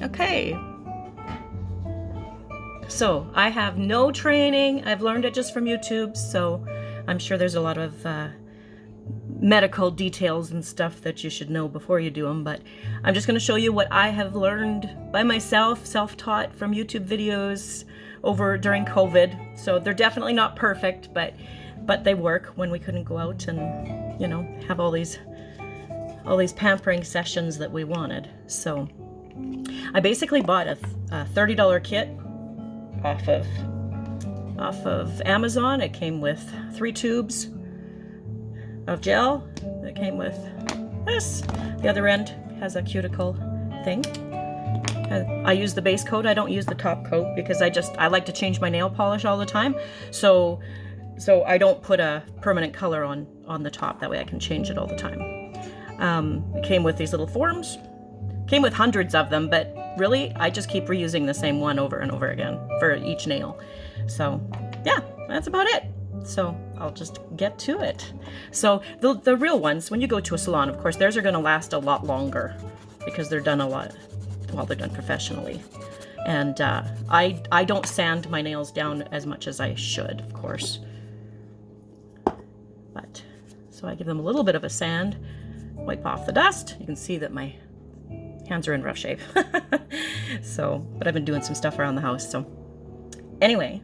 Okay, so I have no training. I've learned it just from YouTube, so I'm sure there's a lot of medical details and stuff that you should know before you do them, but I'm just going to show you what I have learned by myself, self-taught from YouTube videos over during COVID. So they're definitely not perfect, but they work when we couldn't go out and, you know, have all these pampering sessions that we wanted. So I basically bought a $30 kit off of Amazon. It came with 3 tubes of gel. It came with this. The other end has a cuticle thing. I use the base coat. I don't use the top coat because I like to change my nail polish all the time. So I don't put a permanent color on the top. That way I can change it all the time. It came with these little forms. Came with hundreds of them, but really I just keep reusing the same one over and over again for each nail. So yeah, that's about it. So I'll just get to it. So the real ones, when you go to a salon, of course, theirs are going to last a lot longer because they're done they're done professionally. And I don't sand my nails down as much as I should, of course. But so I give them a little bit of a sand, wipe off the dust. You can see that my hands are in rough shape. But I've been doing some stuff around the house. So anyway,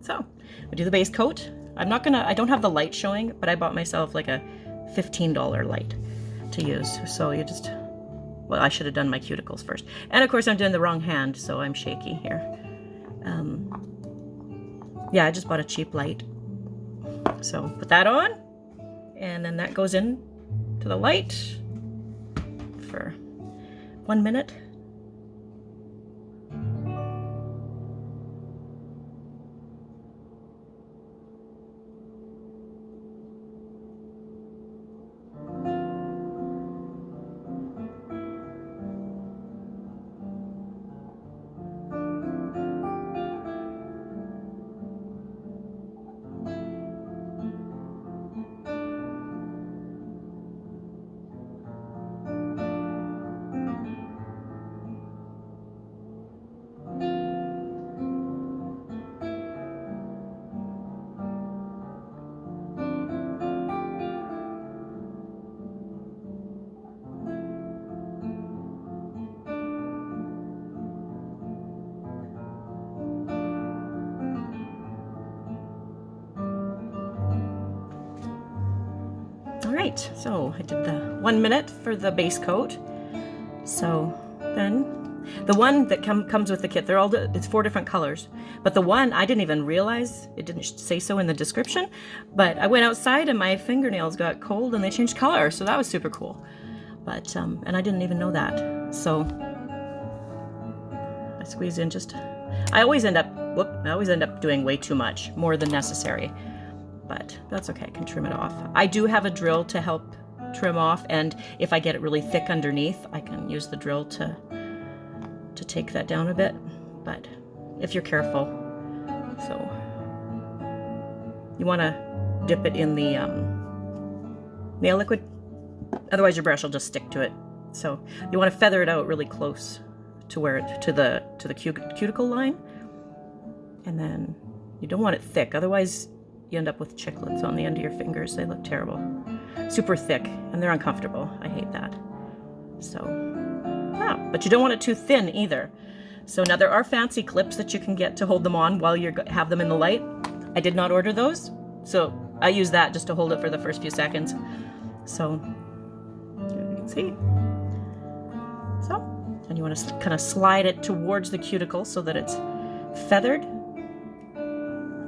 so we do the base coat. I don't have the light showing, but I bought myself like a $15 light to use. So I should have done my cuticles first. And of course I'm doing the wrong hand, so I'm shaky here. Yeah, I just bought a cheap light. So put that on, and then that goes in to the light for 1 minute. All right, so I did the 1 minute for the base coat. So then the one that comes with the kit, it's 4 different colors. But the one, I didn't even realize, it didn't say so in the description, but I went outside and my fingernails got cold and they changed color, so that was super cool. But, and I didn't even know that. So I squeeze in I always end up doing way too much, more than necessary. But that's okay, I can trim it off. I do have a drill to help trim off, and if I get it really thick underneath, I can use the drill to take that down a bit, but if you're careful. So you want to dip it in the nail liquid, otherwise your brush will just stick to it. So you want to feather it out really close to the cuticle line, and then you don't want it thick, otherwise you end up with chiclets on the end of your fingers. They look terrible. Super thick, and they're uncomfortable. I hate that. So, yeah, but you don't want it too thin either. So now there are fancy clips that you can get to hold them on while you have them in the light. I did not order those, so I use that just to hold it for the first few seconds. So, you can see. So, and you want to kind of slide it towards the cuticle so that it's feathered.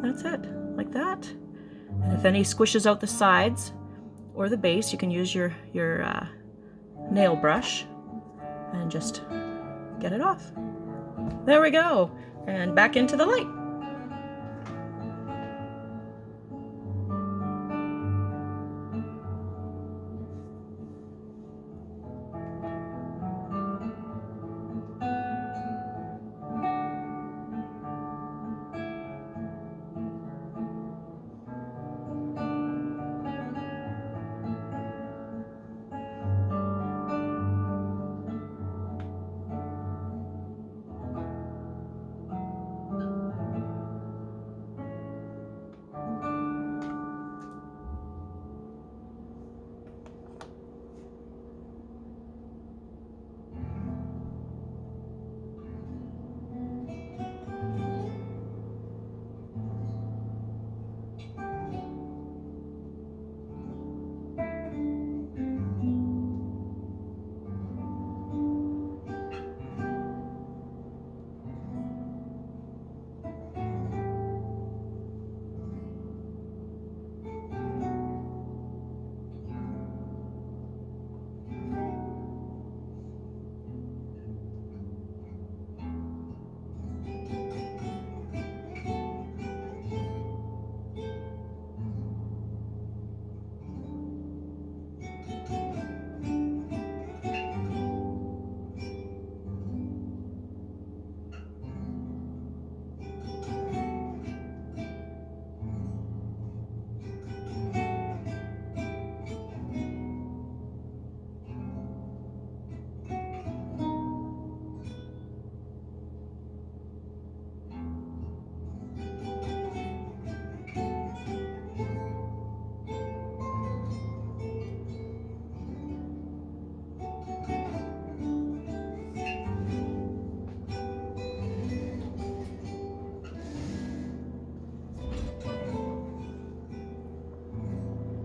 That's it, like that. And if any squishes out the sides or the base, you can use your nail brush and just get it off. There we go, and back into the light.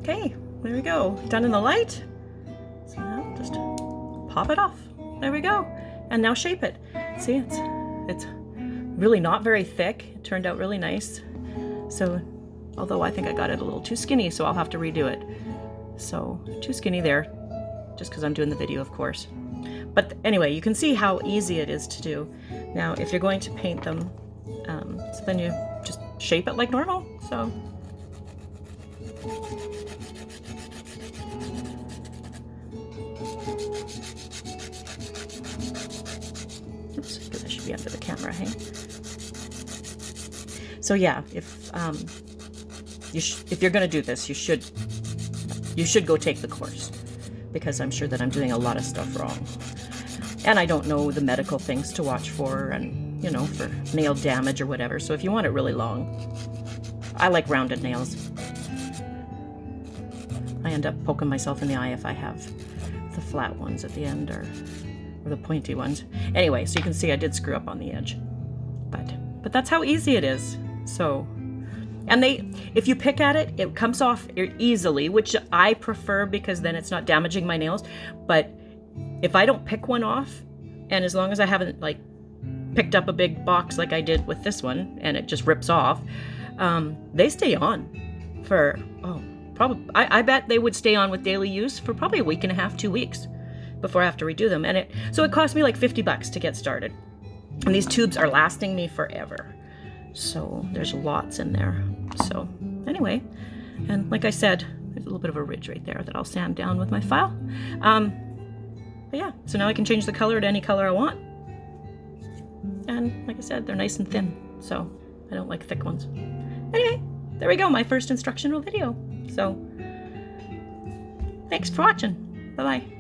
Okay, there we go. Done in the light. So now just pop it off. There we go. And now shape it. See, it's really not very thick. It turned out really nice. So, although I think I got it a little too skinny, so I'll have to redo it. So, too skinny there, just because I'm doing the video, of course. But anyway, you can see how easy it is to do. Now, if you're going to paint them, so then you just shape it like normal. So, oops, that should be under the camera, hey? So yeah, if you're going to do this, you should go take the course, because I'm sure that I'm doing a lot of stuff wrong. And I don't know the medical things to watch for, and, you know, for nail damage or whatever. So if you want it really long, I like rounded nails. I end up poking myself in the eye if I have the flat ones at the end, or the pointy ones. Anyway, so you can see I did screw up on the edge. But that's how easy it is. So, and if you pick at it, it comes off easily, which I prefer, because then it's not damaging my nails. But if I don't pick one off, and as long as I haven't like picked up a big box like I did with this one, and it just rips off, they stay on for, probably, I bet they would stay on with daily use for probably a week and a half, 2 weeks before I have to redo them. And so it cost me like $50 to get started. And these tubes are lasting me forever. So there's lots in there. So anyway, and like I said, there's a little bit of a ridge right there that I'll sand down with my file. But yeah, so now I can change the color to any color I want. And like I said, they're nice and thin, so I don't like thick ones. Anyway, there we go, my first instructional video. So thanks for watching. Bye-bye.